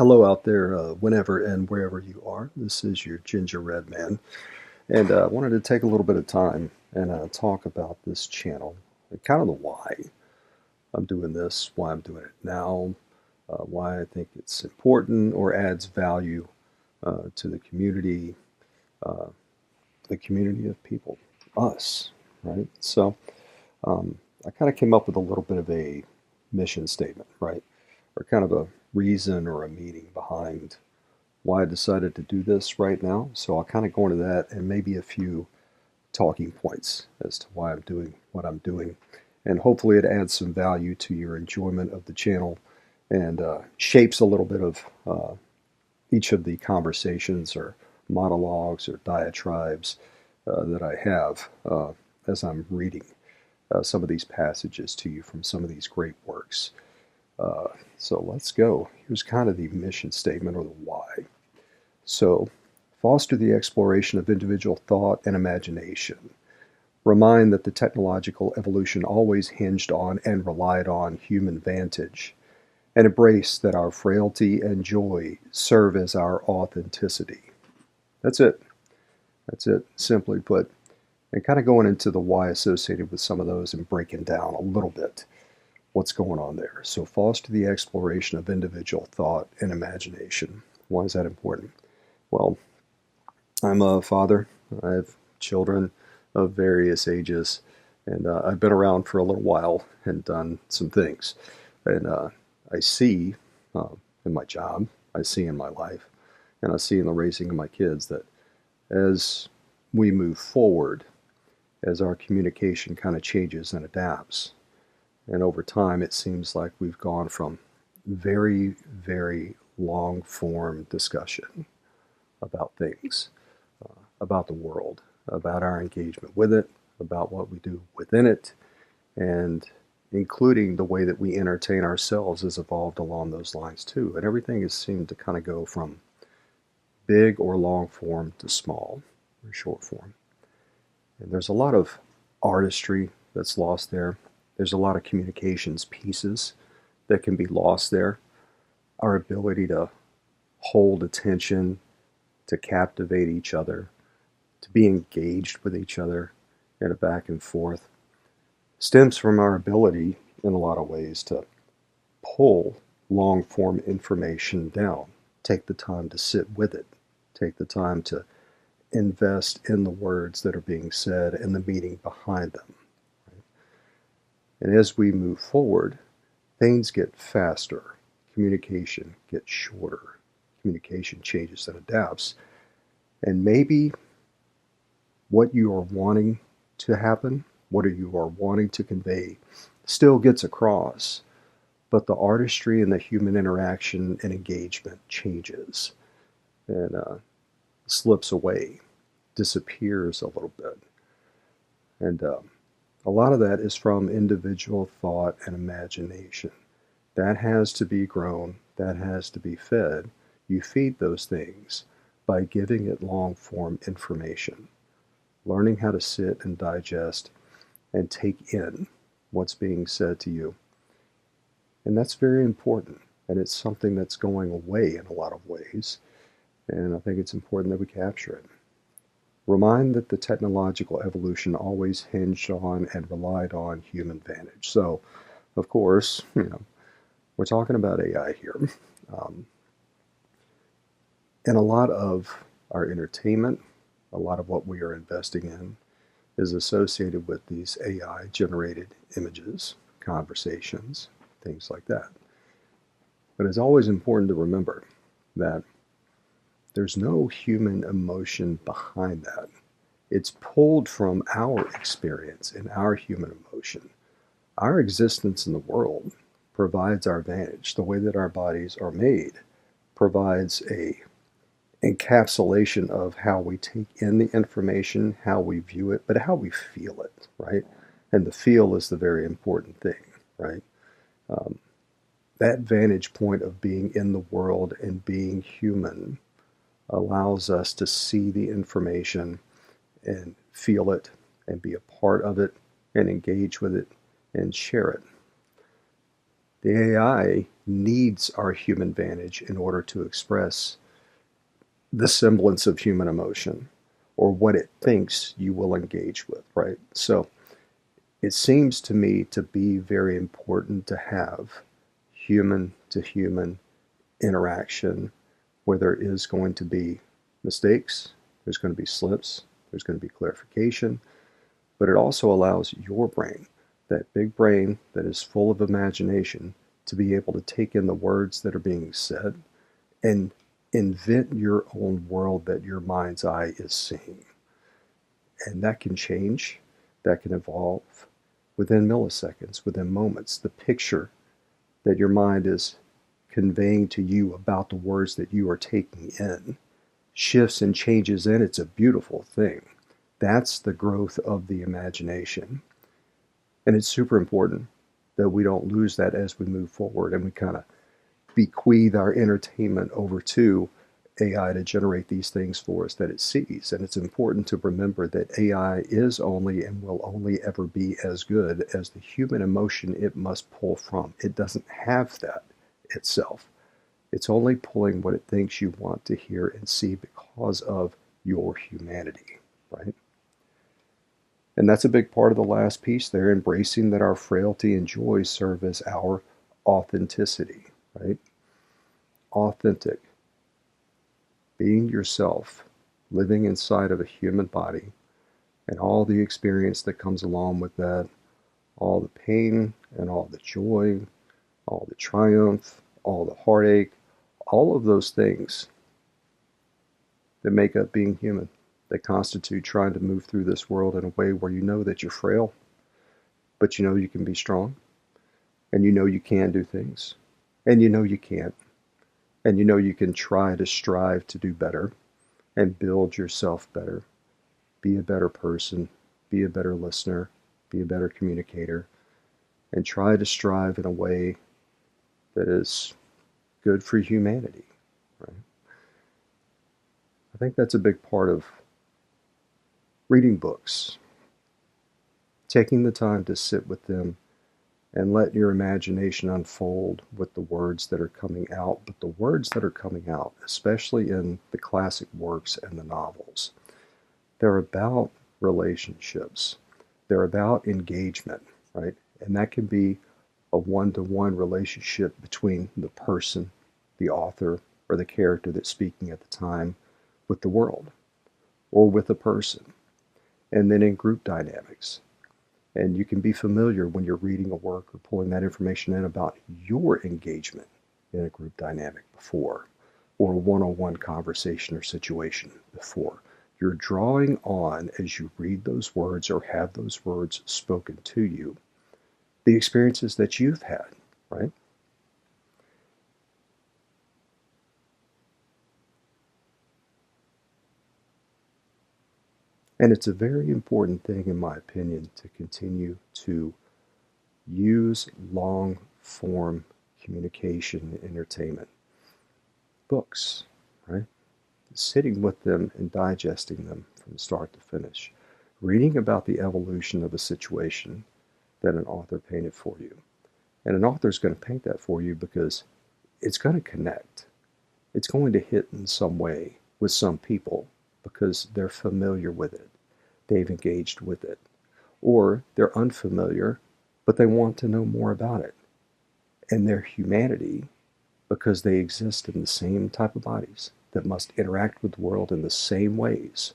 Hello out there, whenever and wherever you are. This is your GingerRead Man, and I wanted to take a little bit of time and talk about this channel, and kind of the why I'm doing this, why I'm doing it now, why I think it's important or adds value to uh, the community of people, us, right? So I kind of came up with a little bit of a mission statement, right? Or kind of a reason or a meaning behind why I decided to do this right now. So I'll kind of go into that and maybe a few talking points as to why I'm doing what I'm doing. And hopefully it adds some value to your enjoyment of the channel and shapes a little bit of each of the conversations or monologues or diatribes that I have as I'm reading some of these passages to you from some of these great works. So let's go. Here's kind of the mission statement or the why. So, foster the exploration of individual thought and imagination. Remind that the technological evolution always hinged on and relied on human vantage. And embrace that our frailty and joy serve as our authenticity. That's it. That's it, simply put. And kind of going into the why associated with some of those and breaking down a little bit what's going on there. So, foster the exploration of individual thought and imagination. Why is that important? Well, I'm a father. I have children of various ages, and I've been around for a little while and done some things. And I see in my job, I see in my life, and I see in the raising of my kids that as we move forward, as our communication kind of changes and adapts, and over time, it seems like we've gone from very, very long form discussion about things, about the world, about our engagement with it, about what we do within it, and including the way that we entertain ourselves has evolved along those lines too. And everything has seemed to kind of go from big or long form to small or short form. And there's a lot of artistry that's lost there. There's a lot of communications pieces that can be lost there. Our ability to hold attention, to captivate each other, to be engaged with each other in a back and forth stems from our ability in a lot of ways to pull long form information down, take the time to sit with it, take the time to invest in the words that are being said and the meaning behind them. And as we move forward, things get faster, communication gets shorter, communication changes and adapts, and maybe what you are wanting to happen, what you are wanting to convey, still gets across, but the artistry and the human interaction and engagement changes and slips away, disappears a little bit. And a lot of that is from individual thought and imagination. That has to be grown, that has to be fed. You feed those things by giving it long form information, learning how to sit and digest and take in what's being said to you. And that's very important. And it's something that's going away in a lot of ways. And I think it's important that we capture it. Remind that the technological evolution always hinged on and relied on human vantage. So, of course, we're talking about AI here. And a lot of our entertainment, a lot of what we are investing in is associated with these AI generated images, conversations, things like that. But it's always important to remember that there's no human emotion behind that. It's pulled from our experience and our human emotion. Our existence in the world provides our vantage. The way that our bodies are made provides a encapsulation of how we take in the information, how we view it, but how we feel it, right? And the feel is the very important thing, right? That vantage point of being in the world and being human allows us to see the information and feel it and be a part of it and engage with it and share it. The AI needs our human vantage in order to express the semblance of human emotion or what it thinks you will engage with, right? So it seems to me to be very important to have human to human interaction where there is going to be mistakes, there's going to be slips, there's going to be clarification, but it also allows your brain, that big brain that is full of imagination, to be able to take in the words that are being said and invent your own world that your mind's eye is seeing. And that can change, that can evolve within milliseconds, within moments. The picture that your mind is conveying to you about the words that you are taking in shifts and changes, and it's a beautiful thing. That's the growth of the imagination. And it's super important that we don't lose that as we move forward and we kind of bequeath our entertainment over to AI to generate these things for us that it sees. And it's important to remember that AI is only and will only ever be as good as the human emotion it must pull from. It doesn't have that itself. It's only pulling what it thinks you want to hear and see because of your humanity, right? And that's a big part of the last piece there, embracing that our frailty and joy serve as our authenticity, right? Authentic, being yourself, living inside of a human body, and all the experience that comes along with that, all the pain and all the joy, all the triumph, all the heartache, all of those things that make up being human, that constitute trying to move through this world in a way where you know that you're frail, but you know you can be strong, and you know you can do things, and you know you can't, and you know you can try to strive to do better and build yourself better, be a better person, be a better listener, be a better communicator, and try to strive in a way that is good for humanity, right? I think that's a big part of reading books, taking the time to sit with them and let your imagination unfold with the words that are coming out. But the words that are coming out, especially in the classic works and the novels, they're about relationships. They're about engagement, right? And that can be a one-to-one relationship between the person, the author, or the character that's speaking at the time with the world or with a person. And then in group dynamics. And you can be familiar when you're reading a work or pulling that information in about your engagement in a group dynamic before, or a one-on-one conversation or situation before. You're drawing on, as you read those words or have those words spoken to you, the experiences that you've had, right? And it's a very important thing, in my opinion, to continue to use long form communication and entertainment. Books, right? Sitting with them and digesting them from start to finish. Reading about the evolution of a situation that an author painted for you. And an author is going to paint that for you because it's going to connect. It's going to hit in some way with some people because they're familiar with it. They've engaged with it. Or they're unfamiliar, but they want to know more about it. And their humanity, because they exist in the same type of bodies that must interact with the world in the same ways,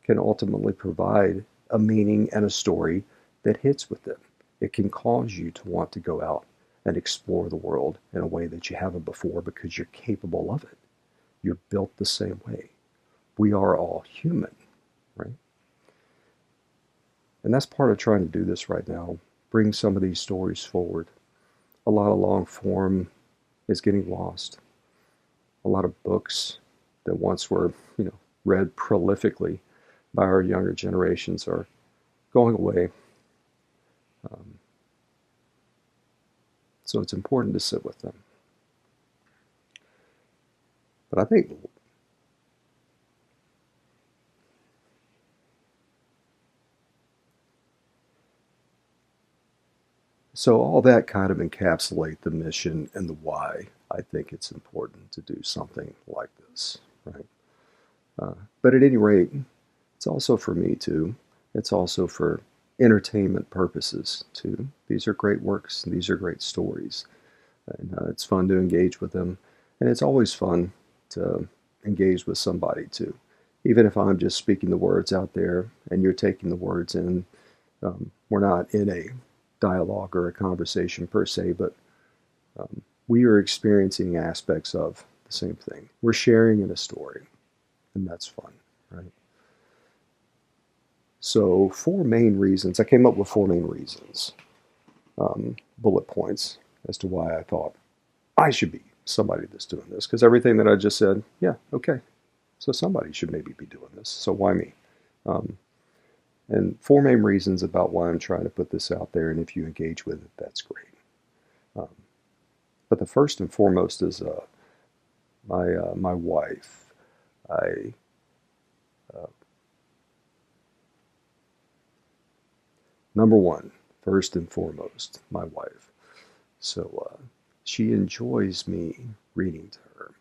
can ultimately provide a meaning and a story that hits with them. It can cause you to want to go out and explore the world in a way that you haven't before because you're capable of it. You're built the same way. We are all human, right? And that's part of trying to do this right now. Bring some of these stories forward. A lot of long form is getting lost. A lot of books that once were, read prolifically by our younger generations are going away. Um, so it's important to sit with them. But I think, So all that kind of encapsulate the mission and the why I think it's important to do something like this, right? But at any rate, it's also for me too. It's also for entertainment purposes too. These are great works. These are great stories. And it's fun to engage with them. And it's always fun to engage with somebody too. Even if I'm just speaking the words out there and you're taking the words in, we're not in a dialogue or a conversation per se, but we are experiencing aspects of the same thing. We're sharing in a story, and that's fun, right? So, four main reasons. I came up with four main reasons, bullet points as to why I thought I should be somebody that's doing this. Because everything that I just said, yeah, okay. So somebody should maybe be doing this. So why me? Um, and four main reasons about why I'm trying to put this out there. And if you engage with it, that's great. Um, but the first and foremost is my wife. I Number one, first and foremost, my wife. So she enjoys me reading to her.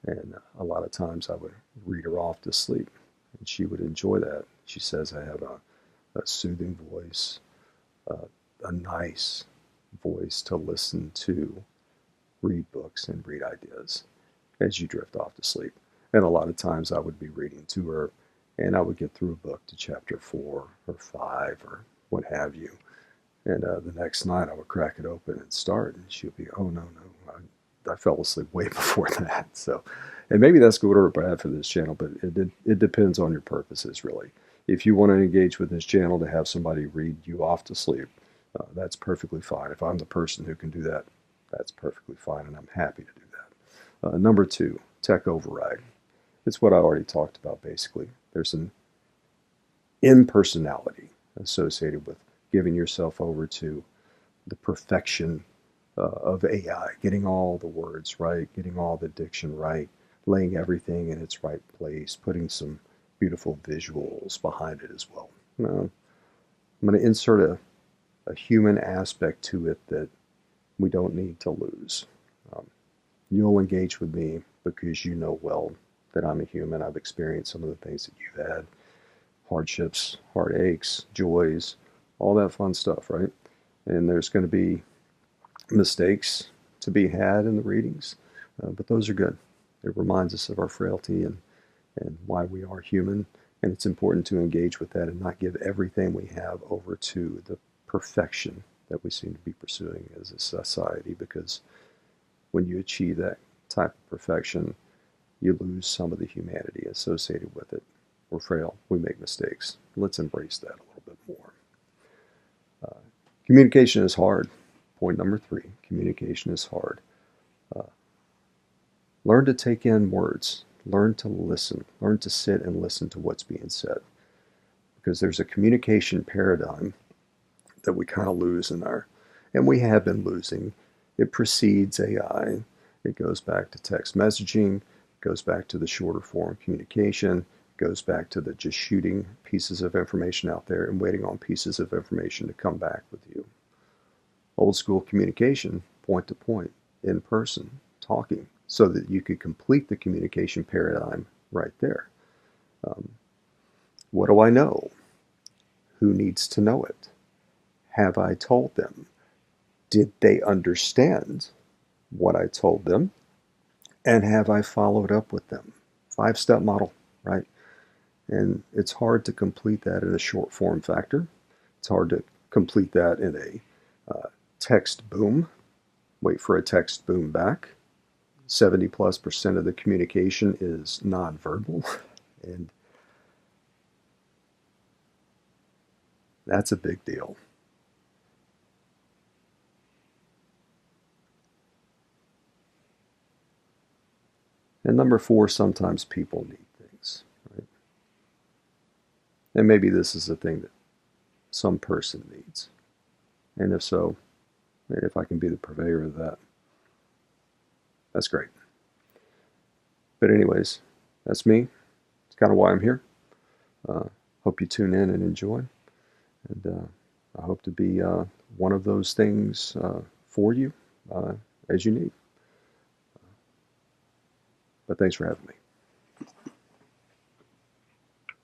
And a lot of times I would read her off to sleep, and she would enjoy that. She says I have a soothing voice, a nice voice to listen to, read books, and read ideas as you drift off to sleep. And a lot of times I would be reading to her, and I would get through a book to chapter 4 or 5 or what have you. And the next night I would crack it open and start, and she would be, oh, no, no, I fell asleep way before that. So, and maybe that's good or bad for this channel, but it depends on your purposes, really. If you want to engage with this channel to have somebody read you off to sleep, that's perfectly fine. If I'm the person who can do that, that's perfectly fine, and I'm happy to do that. Number two, tech override. It's what I already talked about, basically. There's an impersonality associated with giving yourself over to the perfection of AI, getting all the words right, getting all the diction right, laying everything in its right place, putting some beautiful visuals behind it as well. Now, I'm going to insert a human aspect to it that we don't need to lose. Um, you'll engage with me because you know well that I'm a human. I've experienced some of the things that you've had, hardships, heartaches, joys, all that fun stuff, right? And there's going to be mistakes to be had in the readings, but those are good. It reminds us of our frailty and why we are human, and it's important to engage with that and not give everything we have over to the perfection that we seem to be pursuing as a society, because when you achieve that type of perfection, you lose some of the humanity associated with it. We're frail. We make mistakes. Let's embrace that a little bit more. Communication is hard. Point number 3, communication is hard. Learn to take in words. Learn to listen. Learn to sit and listen to what's being said. Because there's a communication paradigm that we kind of lose and we have been losing. It precedes AI. It goes back to text messaging. It goes back to the shorter form communication. It goes back to the just shooting pieces of information out there and waiting on pieces of information to come back with you. Old school communication, point to point, in person, talking, so that you could complete the communication paradigm right there. What do I know? Who needs to know it? Have I told them? Did they understand what I told them? And have I followed up with them? 5-step model, right? And it's hard to complete that in a short form factor. It's hard to complete that in a text boom. Wait for a text boom back. 70+% of the communication is nonverbal, and that's a big deal. And number 4, sometimes people need things, right? And maybe this is a thing that some person needs. And if so, if I can be the purveyor of that, that's great. But anyways, that's me. It's kind of why I'm here. Hope you tune in and enjoy. And I hope to be one of those things for you as you need. But thanks for having me.